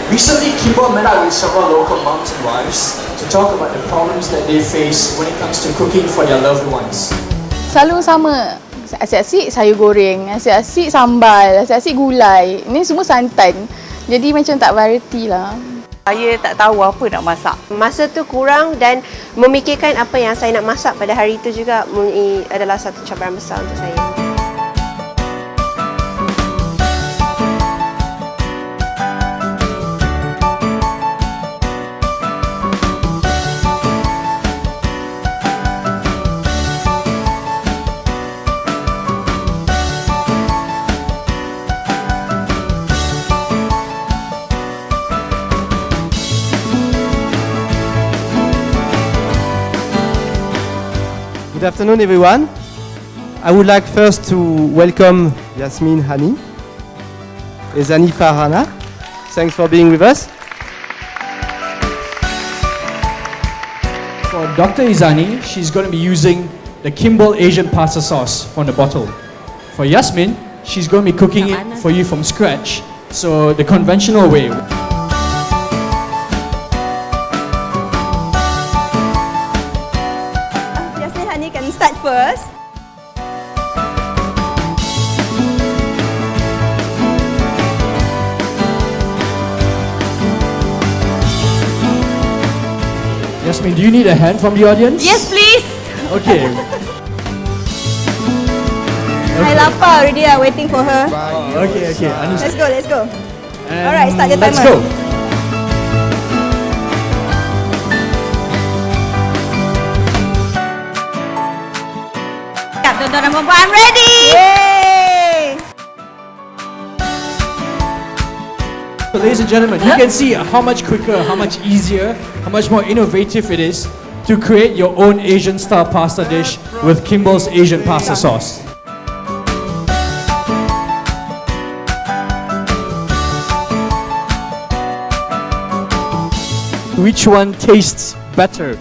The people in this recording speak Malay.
Recently, Kimball met up with several local moms and wives to talk about the problems that they face when it comes to cooking for their loved ones. Selalu sama. Asyik-asyik sayur goreng, asyik-asyik sambal, asyik-asyik gulai. Ini semua santan. Jadi macam tak variety lah. Saya tak tahu apa nak masak. Masa tu kurang dan memikirkan apa yang saya nak masak pada hari itu juga adalah satu cabaran besar untuk saya. Good afternoon, everyone. I would like first to welcome Yasmin Hani and Zani Farhana. Thanks for being with us. For Dr. Izani, she's going to be using the Kimball Asian pasta sauce from the bottle. For Yasmin, she's going to be cooking it for you from scratch, so the conventional way. Hani can start first. Yasmin, do you need a hand from the audience? Yes, please. Okay. I lapar already. I'm waiting for her. Okay, understand. Let's go. And Alright, start the let's timer. go. Tuan-tuan dan puan-puan, I'm ready! Yay! So ladies and gentlemen, you can see how much quicker, how much easier, how much more innovative it is to create your own Asian style pasta dish with Kimball's Asian pasta sauce. Which one tastes better?